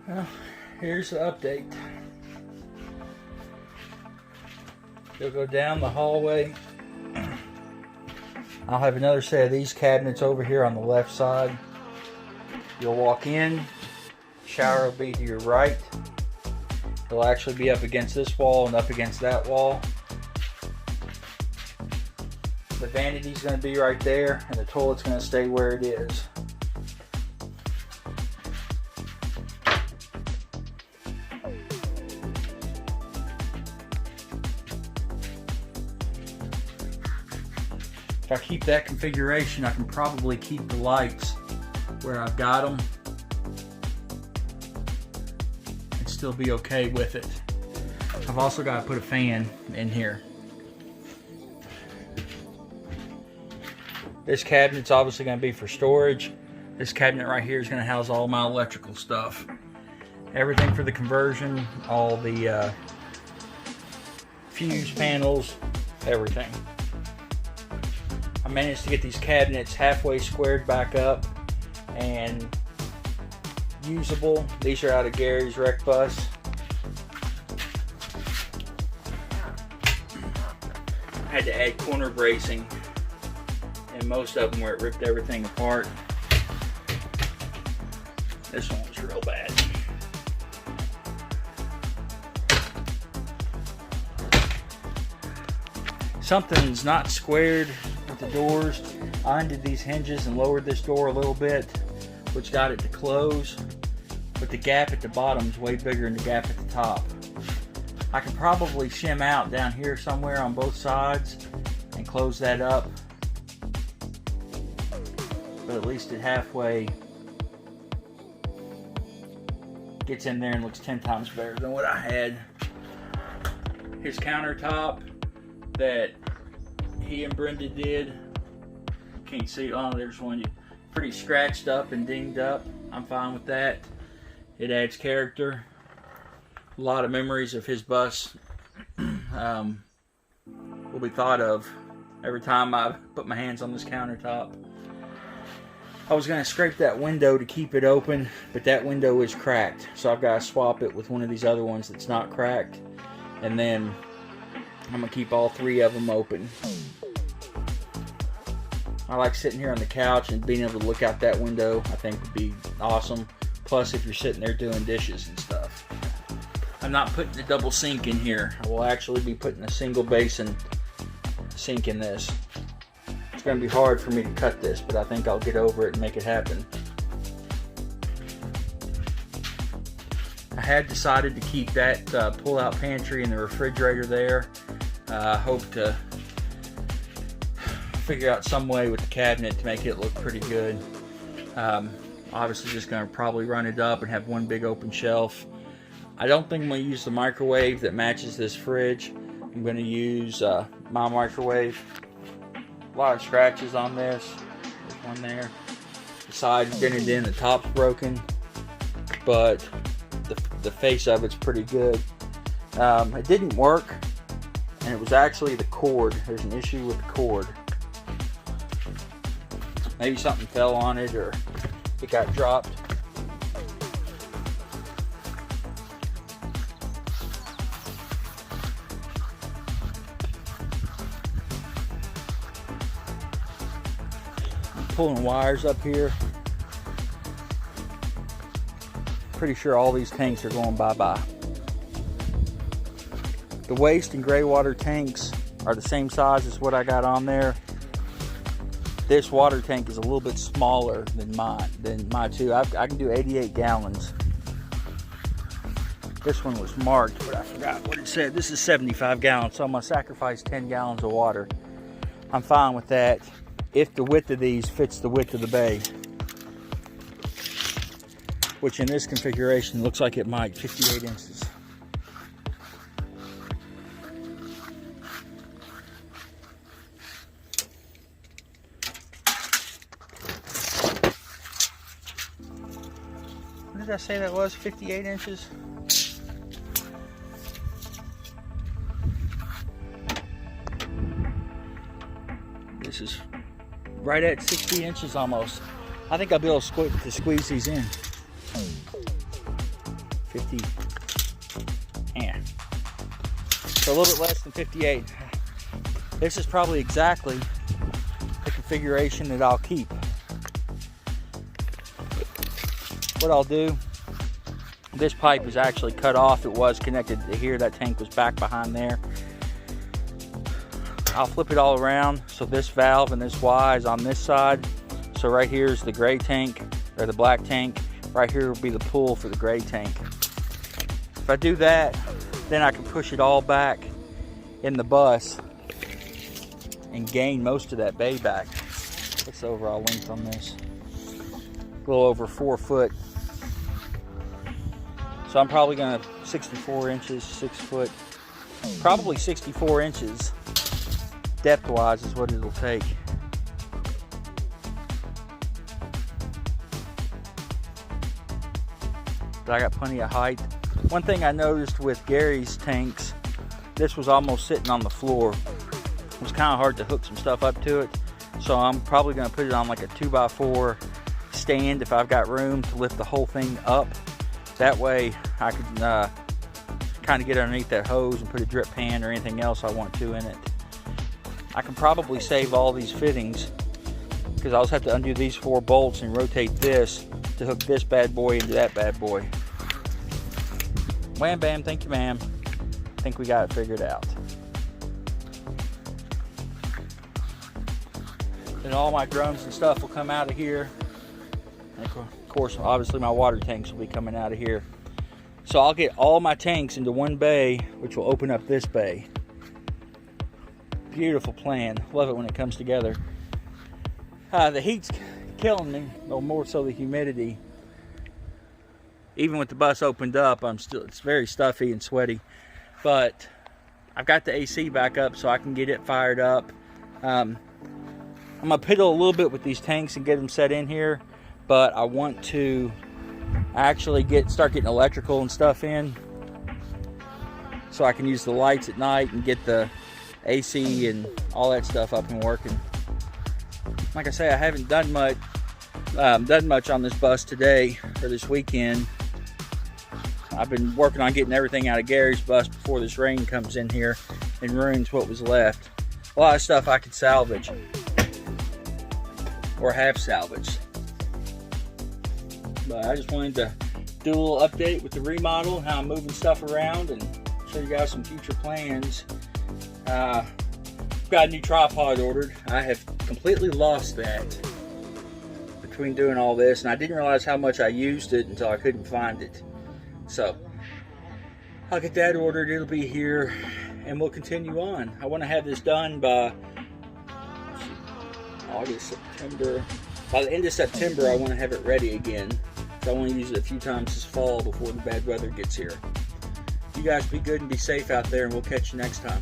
Well, here's the update. You'll go down the hallway. I'll have another set of these cabinets over here on the left side. You'll walk in, shower will be to your right. It'll actually be up against this wall and up against that wall. The vanity's going to be right there, and the toilet's going to stay where it is. If I keep that configuration, I can probably keep the lights where I've got them and still be okay with it. I've also got to put a fan in here. This cabinet's obviously going to be for storage. This cabinet right here is going to house all my electrical stuff. Everything for the conversion, all the fuse panels, everything. I managed to get these cabinets halfway squared back up and usable. These are out of Gary's Rec Bus. I had to add corner bracing in most of them where it ripped everything apart. This one was real bad. Something's not squared with the doors. I undid these hinges and lowered this door a little bit, which got it to close, but the gap at the bottom is way bigger than the gap at the top. I can probably shim out down here somewhere on both sides and close that up, but at least it halfway gets in there and looks 10 times better than what I had. His countertop that he and Brenda did, can't see, oh there's one, pretty scratched up and dinged up. I'm fine with that. It adds character. A lot of memories of his bus will be thought of every time I put my hands on this countertop. I was going to scrape that window to keep it open, but that window is cracked, so I've got to swap it with one of these other ones that's not cracked, and then I'm going to keep all three of them open. I like sitting here on the couch and being able to look out that window. I think would be awesome. Plus, if you're sitting there doing dishes and stuff. I'm not putting the double sink in here. I will actually be putting a single basin sink in this. It's going to be hard for me to cut this, but I think I'll get over it and make it happen. I had decided to keep that pull-out pantry and the refrigerator there. I hope to figure out some way with the cabinet to make it look pretty good. Obviously just going to probably run it up and have one big open shelf. I don't think I'm going to use the microwave that matches this fridge. I'm going to use my microwave. A lot of scratches on this. There's one there. The side's dented in, the top's broken, but the face of it's pretty good. It didn't work, and it was actually the cord. There's an issue with the cord. Maybe something fell on it or it got dropped. I'm pulling wires up here. Pretty sure all these tanks are going bye-bye. The waste and gray water tanks are the same size as what I got on there. This water tank is a little bit smaller than my two. I can do 88 gallons. This one was marked, but I forgot what it said. This is 75 gallons, so I'm gonna sacrifice 10 gallons of water. I'm fine with that if the width of these fits the width of the bay, which in this configuration looks like it might, 58 inches. What did I say that was? 58 inches? This is right at 60 inches almost. I think I'll be able to squeeze these in. 50. Yeah. So a little bit less than 58. This is probably exactly the configuration that I'll keep. What I'll do, this pipe is actually cut off. It was connected to here. That tank was back behind there. I'll flip it all around so this valve and this Y is on this side. So right here is the gray tank, or the black tank. Right here will be the pull for the gray tank. If I do that, then I can push it all back in the bus and gain most of that bay back. What's the overall length on this? A little over 4 foot. So I'm probably gonna 64 inches, 6 foot, probably 64 inches depth-wise is what it'll take. But I got plenty of height. One thing I noticed with Gary's tanks, this was almost sitting on the floor. It was kind of hard to hook some stuff up to it. So I'm probably gonna put it on like a 2x4 stand if I've got room to lift the whole thing up. That way I can kind of get underneath that hose and put a drip pan or anything else I want to in it. I can probably save all these fittings because I'll just have to undo these 4 bolts and rotate this to hook this bad boy into that bad boy. Wham bam, thank you ma'am. I think we got it figured out. Then all my drums and stuff will come out of here. And of course, obviously my water tanks will be coming out of here. So I'll get all my tanks into one bay, which will open up this bay. Beautiful plan. Love it when it comes together. The heat's killing me, or more so the humidity. Even with the bus opened up, it's very stuffy and sweaty. But I've got the AC back up so I can get it fired up. I'm gonna piddle a little bit with these tanks and get them set in here, but I want to actually start getting electrical and stuff in so I can use the lights at night and get the AC and all that stuff up and working. Like I say, I haven't done much on this bus today or this weekend. I've been working on getting everything out of Gary's bus before this rain comes in here and ruins what was left. A lot of stuff I could salvage or have salvaged. But I just wanted to do a little update with the remodel, how I'm moving stuff around, and show you guys some future plans. Got a new tripod ordered. I have completely lost that between doing all this, and I didn't realize how much I used it until I couldn't find it. So I'll get that ordered. It'll be here and we'll continue on. I want to have this done by August, September. By the end of September, I want to have it ready again. So I want to use it a few times this fall before the bad weather gets here. You guys be good and be safe out there, and we'll catch you next time.